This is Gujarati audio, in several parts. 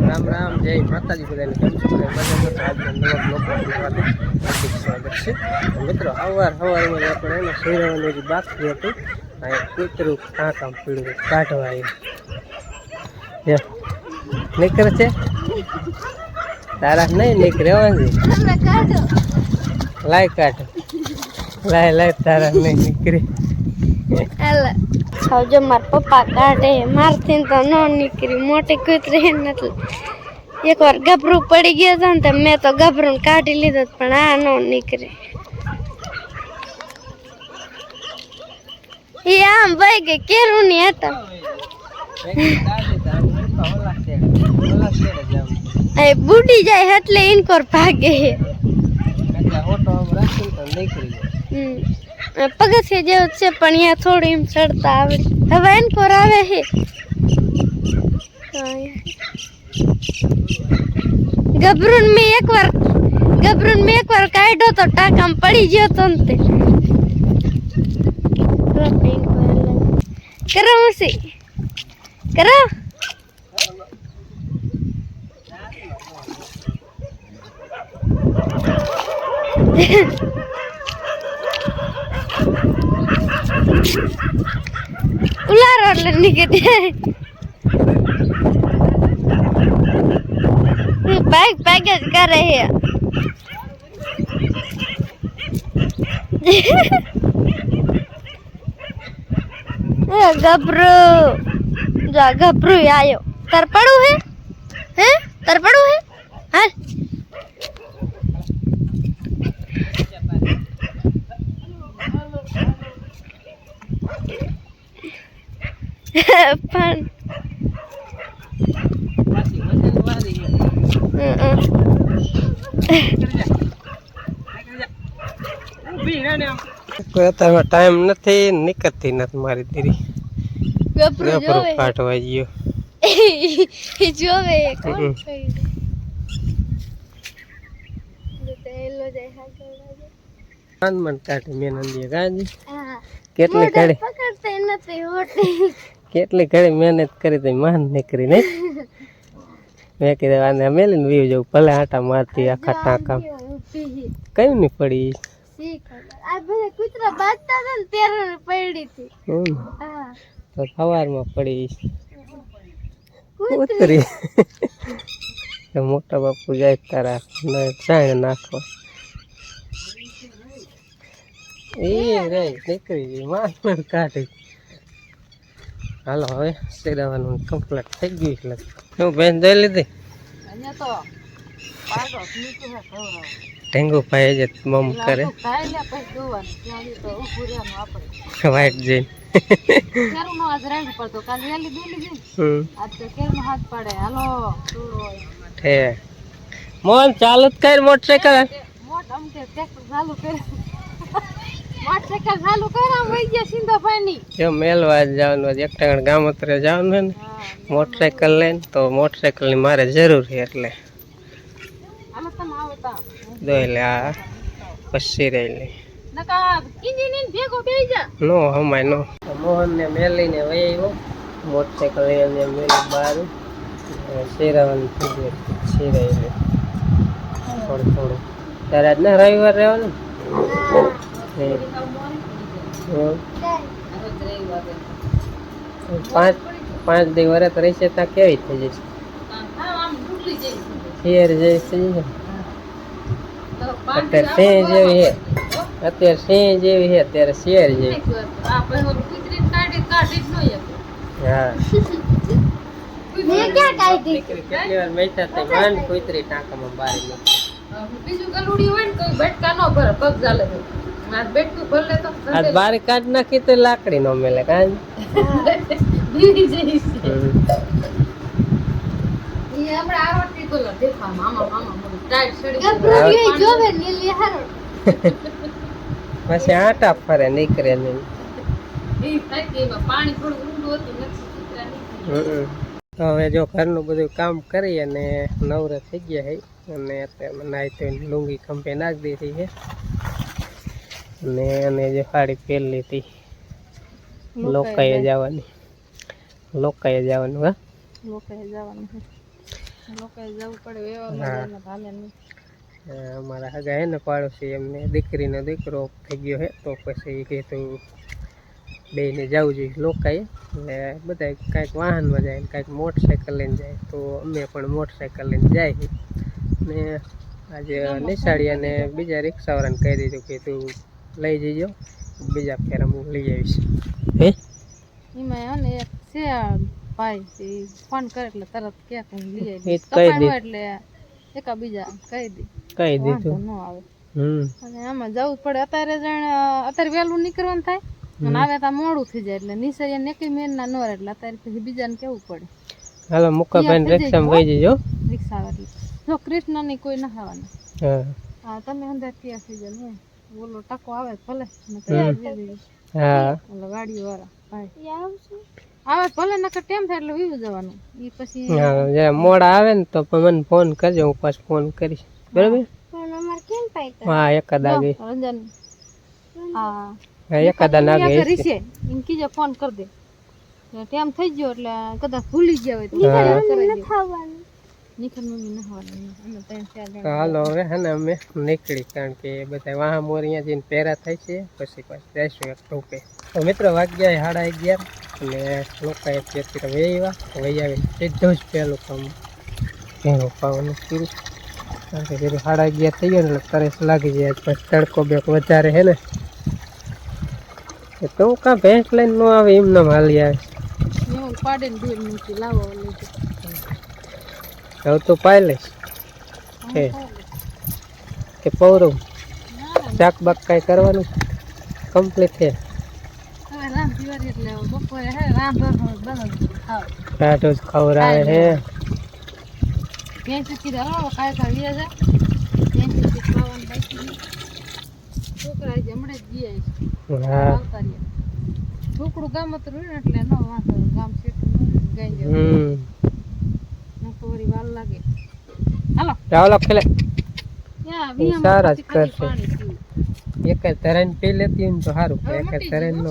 રામ રામ, જય માતાજી બધાને. કેમ છો બધા? મજામાં? આજના નવા બ્લોગમાં હાર્દિક સ્વાગત છે. મિત્રો, સવારમાં આપણે એને શેરવાની જે બાકી હતી આ કૂતરું કામ પીડ્યું કાઢવા આવ્યું નીકળે છે. તારા નહીં નીકળે લાય કાઢ લાય તારા નહીં નીકળે. જો મારા પપ્પા કાઢે મારથી તો ન નીકળી. મોટી કૂતરી નથી. એક વાર ગભરું પડી ગયો હતો ને તો મેં તો ગભરું કાઢી લીધો પણ આ ન નીકળે. એ આમ ભાઈ કે કેરું ની હતા બુડી જાય એટલે ઇનકોર ભાગે. પગથિયા જેવું છે પણ અહીંયા થોડું એમ ચડતા આવડે. હવે ઇનકોર આવે છે. ગભરું મેં એક વાર કાઢ્યો તો ટાંકામાં પડી ગયો તો ને તે કરો ઉસી કરો. ઉલારો એટલે નીકળી ભાગ જ કરે છે. ગભરું આયો. તરપડું હે તરપડું હે હાલ. પણ અત્યારમાં ટાઈમ નથી, નીકળતી નથી મારી દીરી. ગભરું કાઢવા ગયો જોવે મન કાઢે મેં નંદીએ ગાજી કેટલી ઘડી કેટલી ઘડી મહેનત કરી તો માન નીકળી નહીં. મેં કીધું આને મેલીને વીવ જવું ભલે આટા મારતી આખા ટાંકા કઈ નહીં પડી. તો સવારમાં પડી ઉતરી. મોટા બાપુ જાય તારા ચાણ નાખવા એ રે નીકળી ગઈ માન કાઢી. હાલો હવે શેરવાનું કમ્પ્લીટ થઈ ગયું. એટલે હું બેન જોઈ લીધી ટેંગુ ભાઈ જ મમ કરે વાઈટ જઈને મોહન ચાલુ જ કર મોટરસાઇકલ મેલવા જવાનું એક ટાણ ગામત્રે જવાનું ને મોટરસાઇકલ લઈને તો મોટરસાઇકલ ની મારે જરૂર છે એટલે દોઈ લે આ પછી રહી નો હમાય નો. મોહન ને મેલીને વહી આવ્યો મોટરસાઇકલ લઈને મેલી બહાર શેરાવાનું શેરાઈ થોડું થોડું. ત્યારે આજ ના રવિવાર રહેવાનું પાંચ દી વરત રહેશે ત્યાં કેવી થઈ જશે શેર જશે. અત્યારે સિંહ જેવી છે અત્યારે શેર જેવી. હા કેટલી વાર મેચા થઈ માંડ કુતરી ટાંકામાં બારી નીકળી. આજ બારી કાઢ નાખી તો લાકડી નો મેલે કાંઈ પછી આટા ફરે નીકળે નહીં. હવે જો ઘરનું બધું કામ કરી અને નવરા થઈ ગયા છે અને અત્યારે નાઈ તો લુંગી ખંભે નાખી દીધી છે અને જે સાડી પહેરી હતી લોકાએ જવાનું હા અમારા હગા હે ને પાડોશી એમને દીકરીનો દીકરો થઈ ગયો હે તો પછી કીધું બેને જવું જોઈએ લોકાએ એટલે બધા કાંઈક વાહનમાં જાય ને કાંઈક મોટરસાઇકલ લઈને જાય તો અમે પણ મોટરસાઇકલ લઈને જાય ને આજે નિશાળીયાને બીજા રિક્ષાવાળાને કહી દીધું કે તું લઈ જજો બીજા ફેરા હું લઈ આવીશ હે એમાં ને એક છે ભાઈ ફોન કરે એટલે તરત કે લઈ એ આવી કહી એટલે એકા બીજા કહી કહી દીધું ન આવે હમ અને આમાં જવું પડે અત્યારે વહેલું નીકળવાનું થાય અને આવે તો મોડું થઈ જાય એટલે નિસર્યા નેકી મેન ના નો એટલે અત્યારે પછી બીજાને કેવું પડે હાલો મુકાબેન રિક્ષામાં વહી જજો રિક્ષા એટલે જો કૃષ્ણની કોઈ ના ખાવાનું હા હા તમે અંદર ત્યાં થઈ જાય બોલો ટકો આવે ભલે તૈયાર હા ઓલો ગાડી વાળા ભાઈ આવે ભલે નકર ટેમ થાય એટલે વીવું જવાનું ઈ પછી હા જરા મોડા આવે ને તો મને ફોન કરજો હું પાછો ફોન કરીશ બરાબર હા એકાદ આગે રંજન હા એકાદ નાગે છે એમ કીજો ફોન કર દે ટેમ થઈ ગયો એટલે કદાચ ભૂલી ગયા હોય તો નિખર મમ્મી નહાવાની અમે ત્રણ ચાર તો હાલો હવે હે ને અમે નીકળી કારણ કે બધા વાહ મોર અહીંયા જઈને પહેરા થાય છે પછી પાછું જઈશું એક ટોપે તો મિત્રો વાગ્યા 11:30 અને લોકોએ અત્યારે વહી આવી સીધું જ પહેલું કામ ભેણું પાવાનું કર્યું કારણ કે કીધું 11:30 થઈ ગયો ને એટલે તરસ લાગી જાય પછી તડકો બેક વધારે હે ને તો હું કાં ભેંસ લઈને ન આવે એમને હાલી આવે પાડીને દૂર મૂકી લાવો હવે તો પાઈ લઈશ કે પૌરું શાક બાક કાંઈ કરવાનું કમ્પ્લીટ છે રાઠો જ ખવડાવે છે હા છોકરું ગામ હતું એટલે ન વાંધો ગામ થોડી વાર લાગે ચાલો ખેલે ત્યાં સારા જ કરશે એક તરણ પી લેતી હોય ને તો સારું એક તરણ નો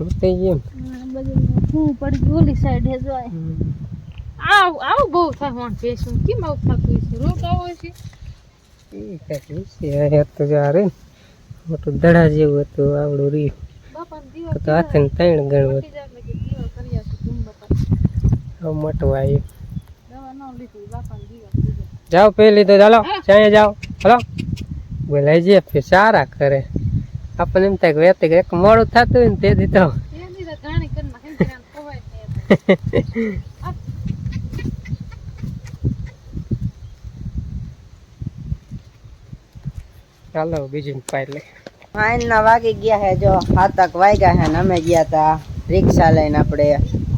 ઉતરી ગયું હું પડી ઓલી સાઈડ હે જોય આવ બહુ થવાનું પેશું કેમ આવું થતું છે રોગ આવો છે તો રે મોટું દડા જેવું હતું આવડું રહ્યું તો હાથે ને 3 ગણું હતું મોટું આવ્યું જાઓ પી લીધો ચાલો ચાય જાઓ હલો બોલાય છે ફેર સારા કરે આપણને એમ થાય કે વેતે એક મોડું થતું હોય ને તે દીધો ચાલો બીજું પાઈ લે ના વાગી ગયા હે જો 7 વાગ્યા હે ને અમે ગયા તા રિક્ષા લઈને આપણે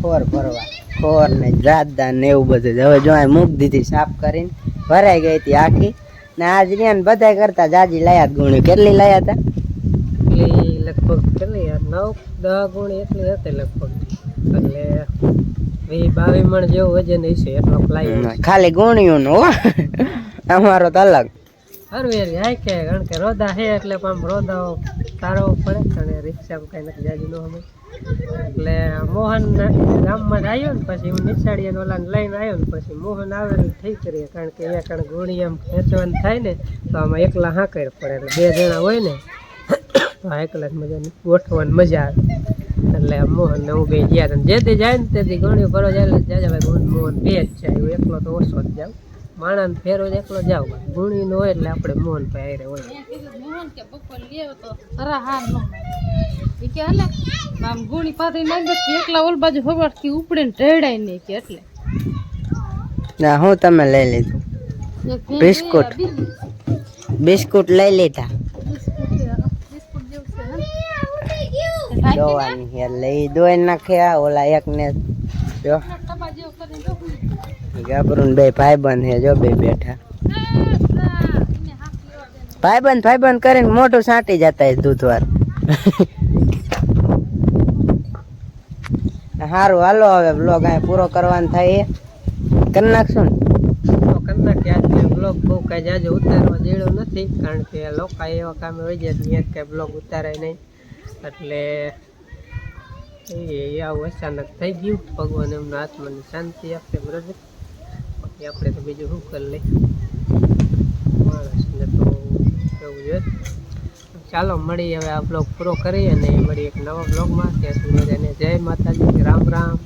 ખોર ભરવા ખોર ને જાતદાન ને એવું બધું હવે જો મૂક દીધી સાફ કરીને ભરાઈ ગઈ હતી આખી ને આજ રહ્યા ને બધા કરતા જાજી લાયા ગુણી કેટલી લાયા હતા લગભગ કેટલી 9-10 ગુણી એટલી હતી લગભગ એટલે 22 મણ જેવું વજન હશે એટલો લાવી ખાલી ગુણીયું નું અમારો તો અલગ હરવેરી હાય કે કારણ કે રોદા હે એટલે પણ રોદા તારો પડે અને રિક્ષામાં કઈ નથી જાજી ન અમે એટલે મોહન ગામમાં આવ્યો ને પછી હું નિશાળીએ ઓલાને લઈને આવ્યો ને પછી મોહન આવે ને થઈ કરીએ કારણ કે અહીંયા કણ ગોળી એમ ખેંચવાનું થાય ને તો આમાં એકલા હાંકર પડે એટલે 2 જણા હોય ને તો એકલા જ મજાની ગોઠવાની મજા આવે એટલે મોહન ને હું બે ગયા હતા જેથી જાય ને તેથી ગોળી ભરવા જાય એટલે જાજા મોહન 2 જ જાય એકલો તો ઓછો જ જાવ માણસ ફેરો એકલો જાવ ગુણી નો હોય એટલે આપણે મોહન ભાઈ હારે હોય મોહન કે બપોર લેવો તો તરા હાર નો એ કે હલે આમ ગુણી પાથરી નાખે એકલા ઓલ બાજુ હવારથી ઉપડે ને ઢેડાય નહીં કે એટલે ના હું તમે લઈ લીધું બિસ્કુટ લઈ લીધા દોવાની યાર લઈ દોઈ નાખ્યા ઓલા એક ને જો ગાબરું બે ભાઈબંધ હે જો બે બેઠા ભાઈબંધ કરીને મોટું સાંટી જતા હે દૂધવાર સારું હાલો હવે બ્લોગ અહીં પૂરો કરવાનો થાય કરી નાખશું ને બ્લોગ બહુ કઈ જાજો ઉતારવા જેડો નથી કારણ કે લોકો એવા કામે હોય જાય ત્યાં કઈ બ્લોગ ઉતારાય નહીં એટલે એ આવું અચાનક થઈ ગયું ભગવાન એમના આત્માની શાંતિ આપે બરાબર બાકી આપણે તો બીજું શું કરી લઈ માણસને તો એવું છે. ચાલો મળી હવે આ બ્લોગ પૂરો કરીએ અને મળી એક નવા બ્લોગમાં. ત્યાં સુધી બધાને જય માતાજી, રામ રામ.